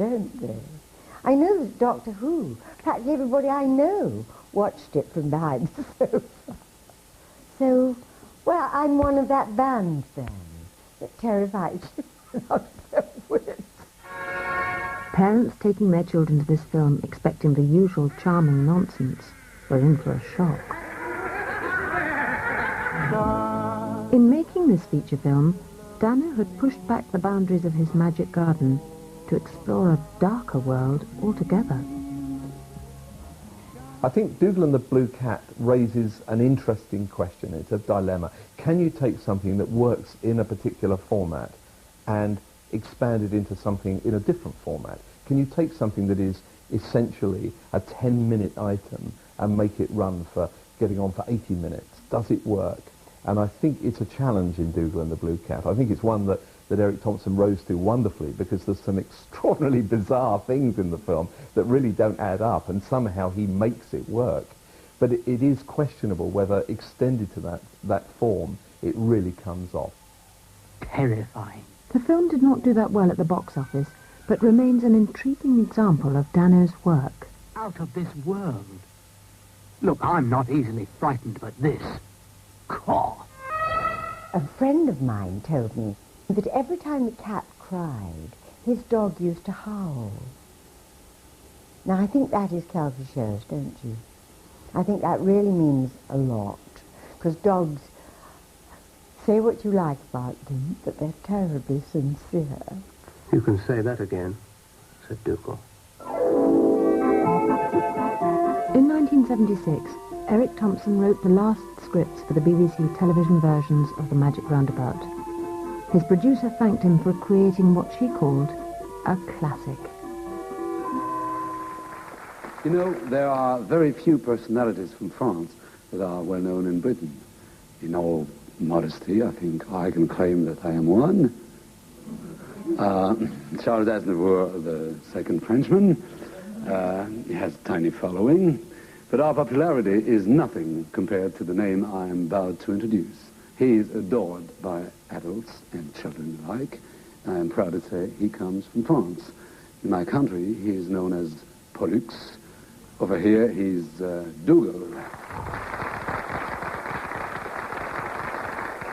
don't they? I know that Doctor Who, practically everybody I know watched it from behind the sofa. So, well, I'm one of that band then that terrifies you. Parents taking their children to this film expecting the usual charming nonsense were in for a shock. In making this feature film, Dano had pushed back the boundaries of his magic garden to explore a darker world altogether. I think Dougal and the Blue Cat raises an interesting question. It's a dilemma. Can you take something that works in a particular format and expand it into something in a different format? Can you take something that is essentially a 10-minute item and make it run for getting on for 80 minutes? Does it work? And I think it's a challenge in Dougal and the Blue Cat. I think it's one that Eric Thompson rose to wonderfully, because there's some extraordinarily bizarre things in the film that really don't add up, and somehow he makes it work. But it is questionable whether extended to that form, it really comes off. Terrifying. The film did not do that well at the box office, but remains an intriguing example of Dano's work. Out of this world. Look, I'm not easily frightened, but this... Caw. A friend of mine told me that every time the cat cried, his dog used to howl. Now, I think that is Keltish, don't you? I think that really means a lot, because dogs, say what you like about them, but they're terribly sincere. You can say that again, said Dougal. In 1976, Eric Thompson wrote the last scripts for the BBC television versions of The Magic Roundabout. His producer thanked him for creating what she called a classic. You know, there are very few personalities from France that are well known in Britain. In all modesty, I think I can claim that I am one. Charles Aznavour, the second Frenchman, he has a tiny following, but our popularity is nothing compared to the name I am about to introduce. He is adored by adults and children alike. I am proud to say he comes from France. In my country, he is known as Pollux. Over here, he's Dougal.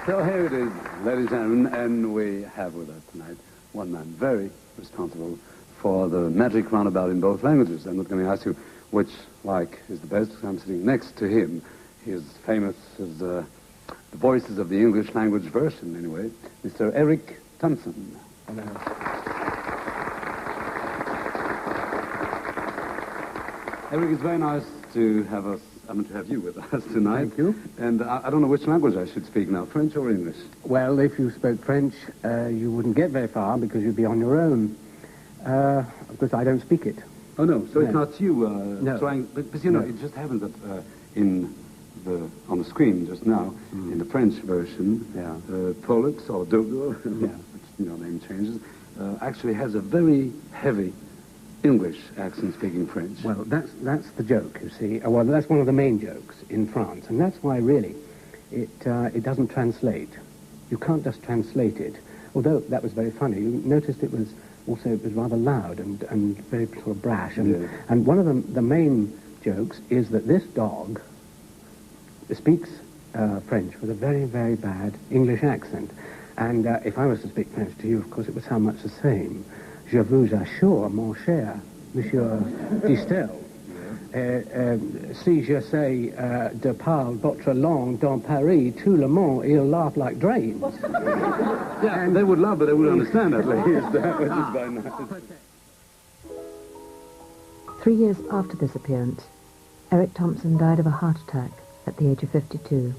So here it is, ladies and gentlemen, and we have with us tonight one man very responsible for the Magic Roundabout in both languages. I'm not going to ask you which is the best, because I'm sitting next to him. He is famous as the voices of the English language version, anyway. Mr. Eric Thompson. Hello. Eric, it's very nice to have you with us tonight. Thank you. And I don't know which language I should speak now, French or English? Well, if you spoke French, you wouldn't get very far because you'd be on your own. Of course, I don't speak it. Oh, no. So No. it's not you No. trying... But you know, No. it just happened that on the screen just now, in the French version, Pollux or Dougal, which, name changes, actually has a very heavy English accent speaking French. Well, that's the joke, you see. Well, that's one of the main jokes in France, and that's why, really, it doesn't translate. You can't just translate it. Although that was very funny. You noticed it was rather loud and very sort of brash. And one of the main jokes is that this dog speaks French with a very, very bad English accent. And if I was to speak French to you, of course, it would sound much the same. Je vous assure, mon cher, Monsieur Distel, si je sais de parler votre langue dans Paris, tout le monde, il laugh like drains. Yeah, and they would love, but they would understand at least, which is very nice. 3 years after this appearance, Eric Thompson died of a heart attack at the age of 52.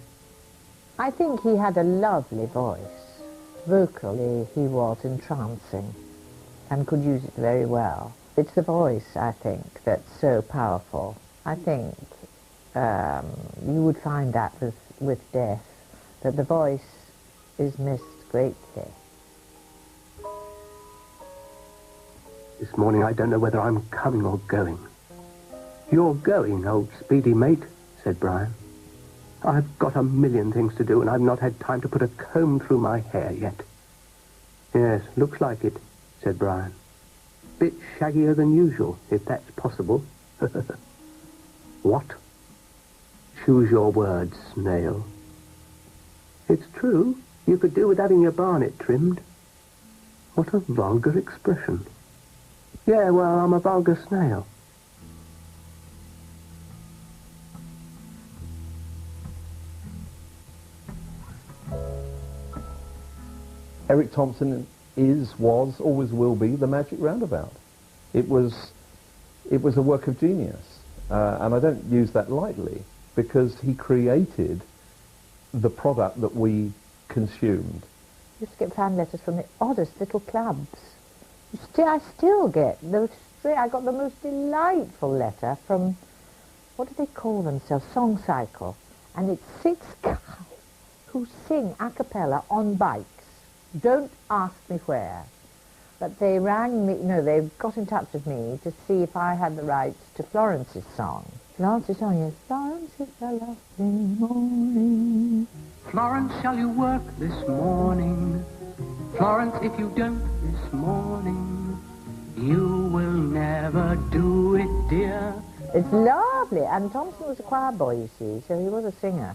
I think he had a lovely voice. Vocally, he was entrancing and could use it very well. It's the voice, I think, that's so powerful. I think you would find that with death, that the voice is missed greatly. This morning, I don't know whether I'm coming or going. You're going, old speedy mate, said Brian. I've got a million things to do, and I've not had time to put a comb through my hair yet. Yes, looks like it, said Brian. bit shaggier than usual, if that's possible. What? Choose your words, snail. It's true, you could do with having your barnet trimmed. What a vulgar expression. Yeah, well, I'm a vulgar snail. Eric Thompson was, always will be, the Magic Roundabout. It was a work of genius, and I don't use that lightly, because he created the product that we consumed. I used to get fan letters from the oddest little clubs. I still get those. I got the most delightful letter from, what do they call themselves, Song Cycle, and it's 6 guys who sing a cappella on bikes. Don't ask me where. But they rang me, no, they got in touch with me to see if I had the rights to Florence's song. Florence's song is, Florence, it's a lovely morning. Florence, shall you work this morning? Florence, if you don't this morning, you will never do it, dear. It's lovely. And Thompson was a choir boy, you see, so he was a singer.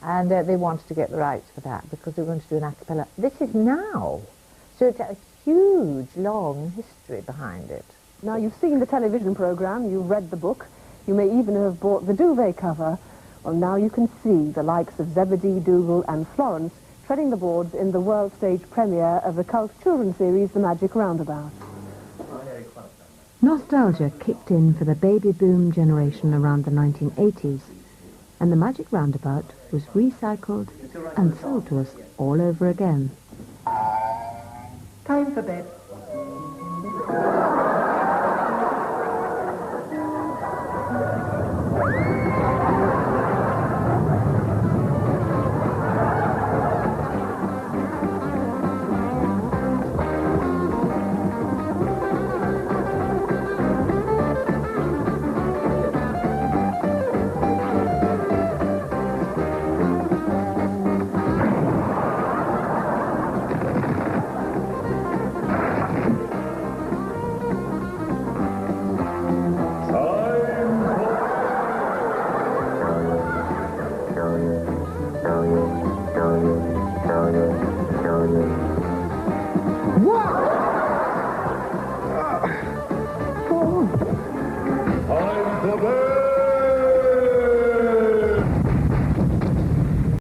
And they wanted to get the rights for that because they were going to do an a cappella. This is now. So it's a huge, long history behind it. Now, you've seen the television programme, you've read the book, you may even have bought the duvet cover. Well, now you can see the likes of Zebedee, Dougal and Florence treading the boards in the world stage premiere of the cult children's series, The Magic Roundabout. Nostalgia kicked in for the baby boom generation around the 1980s, and the Magic Roundabout was recycled and sold to us all over again. Time for bed. What?